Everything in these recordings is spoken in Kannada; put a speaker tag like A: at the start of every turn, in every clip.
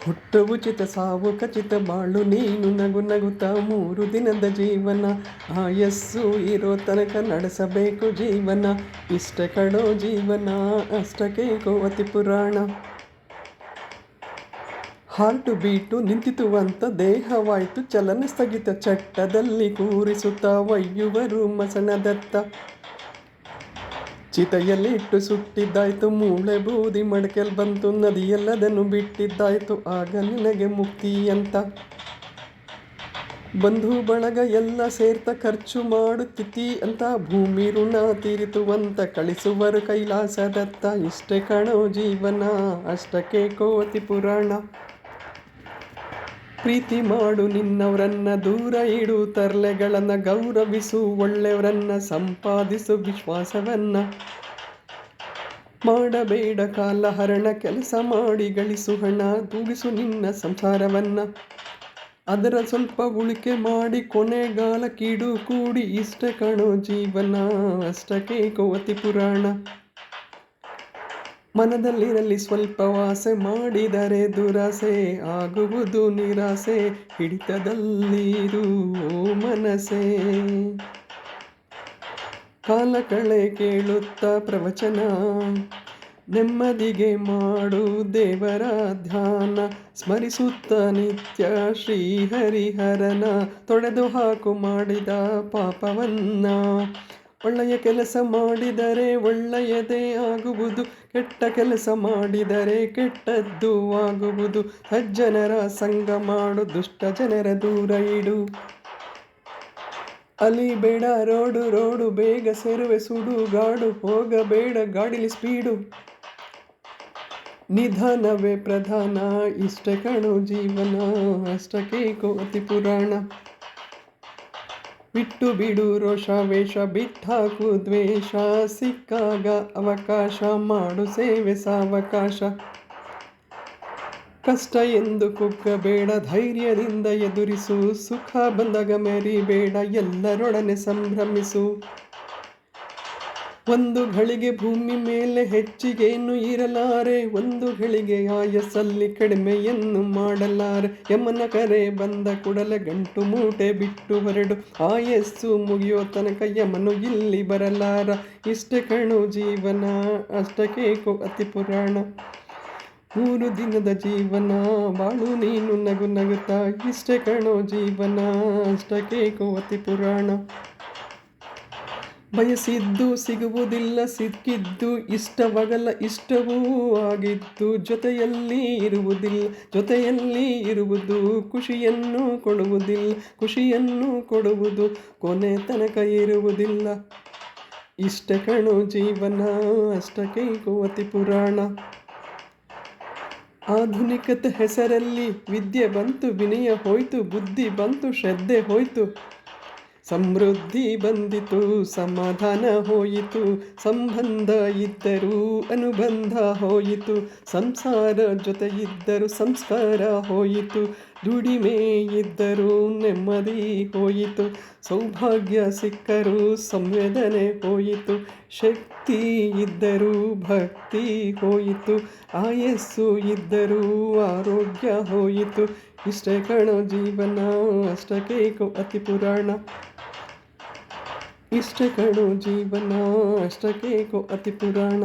A: ಹುಟ್ಟು ಉಚಿತ ಸಾವು ಖಚಿತ ಬಾಳು ನೀನು ನಗು ನಗುತ್ತಾ 3 ದಿನದ ಜೀವನ ಆಯಸ್ಸು ಇರೋ ತನಕ ನಡೆಸಬೇಕು ಜೀವನ ಇಷ್ಟ ಕಡೋ ಜೀವನ ಅಷ್ಟಕ್ಕೆ ಕೋವತಿ ಪುರಾಣ. ಹಾರ್ಟು ಬೀಟು ನಿಂತಿತು ಅಂತ ದೇಹವಾಯ್ತು ಚಲನ ಸ್ಥಗಿತ ಚಟ್ಟದಲ್ಲಿ ಕೂರಿಸುತ್ತಾ ಒಯ್ಯುವರು ಮಸಣದತ್ತ. ಚಿತೆಯಲ್ಲಿ ಇಟ್ಟು ಸುಟ್ಟಿದ್ದಾಯ್ತು ಮೂಳೆ ಬೂದಿ ಮಡಕೆಲ್ ಬಂತು ನದಿಯೆಲ್ಲದನ್ನು ಬಿಟ್ಟಿದ್ದಾಯ್ತು ಆಗ ನಿನಗೆ ಮುಕ್ತಿ ಅಂತ. ಬಂಧು ಬಳಗ ಎಲ್ಲ ಸೇರ್ತ ಖರ್ಚು ಮಾಡುತ್ತಿತ್ತಿ ಅಂತ ಭೂಮಿ ಋಣ ತೀರಿತು ಅಂತ ಕಳಿಸುವರು ಕೈಲಾಸದತ್ತ. ಇಷ್ಟೇ ಕಣೋ ಜೀವನ ಅಷ್ಟಕ್ಕೆ ಕೋತಿ ಪುರಾಣ. ಪ್ರೀತಿ ಮಾಡು ನಿನ್ನವರನ್ನ ದೂರ ಇಡು ತರ್ಲೆಗಳನ್ನ ಗೌರವಿಸು ಒಳ್ಳೆಯವರನ್ನ ಸಂಪಾದಿಸು ವಿಶ್ವಾಸವನ್ನ. ಮಾಡಬೇಡ ಕಾಲಹರಣ ಕೆಲಸ ಮಾಡಿ ಗಳಿಸು ಹಣ ತೂಗಿಸು ನಿನ್ನ ಸಂಸಾರವನ್ನ. ಅದರ ಸ್ವಲ್ಪ ಉಳಿಕೆ ಮಾಡಿ ಕೊನೆಗಾಲ ಕೀಡು ಕೂಡಿ ಇಷ್ಟೇ ಕಣೋ ಜೀವನ ಅಷ್ಟಕ್ಕೆ ಕೋತಿ ಪುರಾಣ. ಮನದಲ್ಲಿರಲಿ ಸ್ವಲ್ಪ ವಾಸೆ ಮಾಡಿದರೆ ದುರಾಸೆ ಆಗುವುದು ನಿರಾಸೆ ಹಿಡಿತದಲ್ಲಿರು ಮನಸೆ. ಕಾಲ ಕಳೆ ಕೇಳುತ್ತಾ ಪ್ರವಚನ ನೆಮ್ಮದಿಗೆ ಮಾಡು ದೇವರ ಧ್ಯಾನ. ಸ್ಮರಿಸುತ್ತ ನಿತ್ಯ ಶ್ರೀಹರಿಹರನ ತೊಡೆದು ಹಾಕು ಮಾಡಿದ ಪಾಪವನ್ನ. ಒಳ್ಳೆಯ ಕೆಲಸ ಮಾಡಿದರೆ ಒಳ್ಳೆಯದೇ ಆಗುವುದು ಕೆಟ್ಟ ಕೆಲಸ ಮಾಡಿದರೆ ಕೆಟ್ಟದ್ದು ಆಗುವುದು. ಸಜ್ಜನರ ಸಂಗ ಮಾಡು ದುಷ್ಟ ಜನರ ದೂರ ಇಡು. ಅಲಿಬೇಡ ರೋಡು ಬೇಗ ಸೇರುವೆ ಸುಡುಗಾಡು ಹೋಗಬೇಡ ಗಾಡಿಲಿ ಸ್ಪೀಡು. ನಿಧಾನವೇ ಪ್ರಧಾನ ಇಷ್ಟೇ ಕಣೋ ಜೀವನ ಅಷ್ಟಕ್ಕೆ ಕೋತಿ ಪುರಾಣ. ಬಿಟ್ಟು ಬಿಡು ರೋಷ ವೇಷ ಬಿಟ್ಟಾಕು ದ್ವೇಷ ಸಿಕ್ಕಾಗ ಅವಕಾಶ ಮಾಡು ಸೇವೆ ಸಾವಕಾಶ. ಕಷ್ಟ ಎಂದು ಕುಗ್ಗಬೇಡ ಧೈರ್ಯದಿಂದ ಎದುರಿಸು ಸುಖ ಬಂದಾಗ ಮೆರಿಬೇಡ ಎಲ್ಲರೊಡನೆ ಸಂಭ್ರಮಿಸು. ಒಂದು ಘಳಿಗೆ ಭೂಮಿ ಮೇಲೆ ಹೆಚ್ಚಿಗೇನು ಇರಲಾರೆ ಒಂದು ಘಳಿಗೆ ಆಯಸ್ಸಲ್ಲಿ ಕಡಿಮೆಯನ್ನು ಮಾಡಲಾರೆ. ಯಮನ ಕರೆ ಬಂದ ಕೂಡಲೇ ಗಂಟು ಮೂಟೆ ಬಿಟ್ಟು ಹೊರಡು ಆಯಸ್ಸು ಮುಗಿಯೋ ತನಕ ಯಮನು ಇಲ್ಲಿ ಬರಲಾರ. ಇಷ್ಟೇ ಕಣೋ ಜೀವನ ಅಷ್ಟಕ್ಕೆ ಕೋತಿ ಪುರಾಣ. 3 ದಿನದ ಜೀವನ ಬಾಳು ನೀನು ನಗು ನಗುತ್ತಾ ಇಷ್ಟೇ ಕಣೋ ಜೀವನ ಅಷ್ಟಕ್ಕೆ ಕೋತಿ ಪುರಾಣ. ಬಯಸಿದ್ದು ಸಿಗುವುದಿಲ್ಲ ಸಿಕ್ಕಿದ್ದು ಇಷ್ಟವಾಗಲ್ಲ ಇಷ್ಟವೂ ಆಗಿದ್ದು ಜೊತೆಯಲ್ಲಿ ಇರುವುದಿಲ್ಲ ಜೊತೆಯಲ್ಲಿ ಇರುವುದು ಖುಷಿಯನ್ನು ಕೊಡುವುದಿಲ್ಲ ಖುಷಿಯನ್ನು ಕೊಡುವುದು ಕೊನೆ ತನಕ ಇರುವುದಿಲ್ಲ. ಇಷ್ಟೇ ಕಣೋ ಜೀವನ ಅಷ್ಟಕ್ಕೆ ಕೋತಿ ಪುರಾಣ. ಆಧುನಿಕತೆ ಹೆಸರಲ್ಲಿ ವಿದ್ಯೆ ಬಂತು ವಿನಯ ಹೋಯ್ತು ಬುದ್ಧಿ ಬಂತು ಶ್ರದ್ಧೆ ಹೋಯ್ತು. ಸಮೃದ್ಧಿ ಬಂದಿತು ಸಮಾಧಾನ ಹೋಯಿತು ಸಂಬಂಧ ಇದ್ದರೂ ಅನುಬಂಧ ಹೋಯಿತು. ಸಂಸಾರ ಜೊತೆ ಇದ್ದರೂ ಸಂಸ್ಕಾರ ಹೋಯಿತು ದುಡಿಮೆ ಇದ್ದರೂ ನೆಮ್ಮದಿ ಹೋಯಿತು. ಸೌಭಾಗ್ಯ ಸಿಕ್ಕರೂ ಸಂವೇದನೆ ಹೋಯಿತು ಶಕ್ತಿ ಇದ್ದರೂ ಭಕ್ತಿ ಹೋಯಿತು. ಆಯಸ್ಸು ಇದ್ದರೂ ಆರೋಗ್ಯ ಹೋಯಿತು. ಇಷ್ಟೇ ಕಣೋ ಜೀವನ ಅಷ್ಟಕ್ಕೆ ಕೋತಿ ಪುರಾಣ. ಇಷ್ಟೇ ಕಣೋ ಜೀವನ ಅಷ್ಟಕ್ಕೆ ಕೋತಿ ಪುರಾಣ.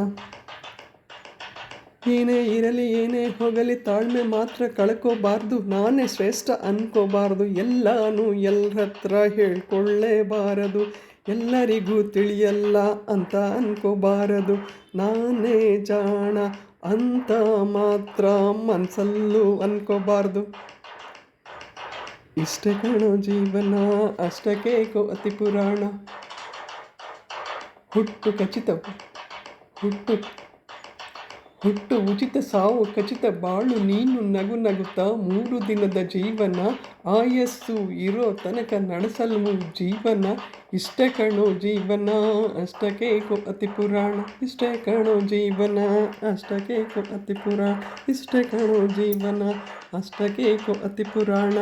A: ಏನೇ ಇರಲಿ ಏನೇ ಹೋಗಲಿ ತಾಳ್ಮೆ ಮಾತ್ರ ಕಳ್ಕೋಬಾರ್ದು. ನಾನೇ ಶ್ರೇಷ್ಠ ಅನ್ಕೋಬಾರ್ದು ಎಲ್ಲಾನು ಎಲ್ಲರತ್ರ ಹೇಳ್ಕೊಳ್ಳೇಬಾರದು. ಎಲ್ಲರಿಗೂ ತಿಳಿಯಲ್ಲ ಅಂತ ಅನ್ಕೋಬಾರದು. ನಾನೇ ಜಾಣ ಅಂತ ಮಾತ್ರ ಮನಸ್ಸಲ್ಲೂ ಅನ್ಕೋಬಾರ್ದು. ಇಷ್ಟೇ ಕಣೋ ಜೀವನ ಅಷ್ಟಕ್ಕೆ ಕೋತಿ ಪುರಾಣ. ಹುಟ್ಟು ಖಚಿತ ಹುಟ್ಟು ಉಚಿತ ಸಾವು ಖಚಿತ ಬಾಳು ನೀನು ನಗು ನಗುತ್ತಾ 3 ದಿನದ ಜೀವನ ಆಯಸ್ಸು ಇರೋ ತನಕ ನಡೆಸಲು ಜೀವನ. ಇಷ್ಟೇ ಕಣೋ ಜೀವನ ಅಷ್ಟಕ್ಕೆ ಕೋತಿ ಪುರಾಣ. ಇಷ್ಟೇ ಕಣೋ ಜೀವನ ಅಷ್ಟಕ್ಕೆ ಕೋತಿ ಪುರಾಣ. ಇಷ್ಟೇ ಕಣೋ ಜೀವನ ಅಷ್ಟಕ್ಕೆ ಕೋತಿ ಪುರಾಣ.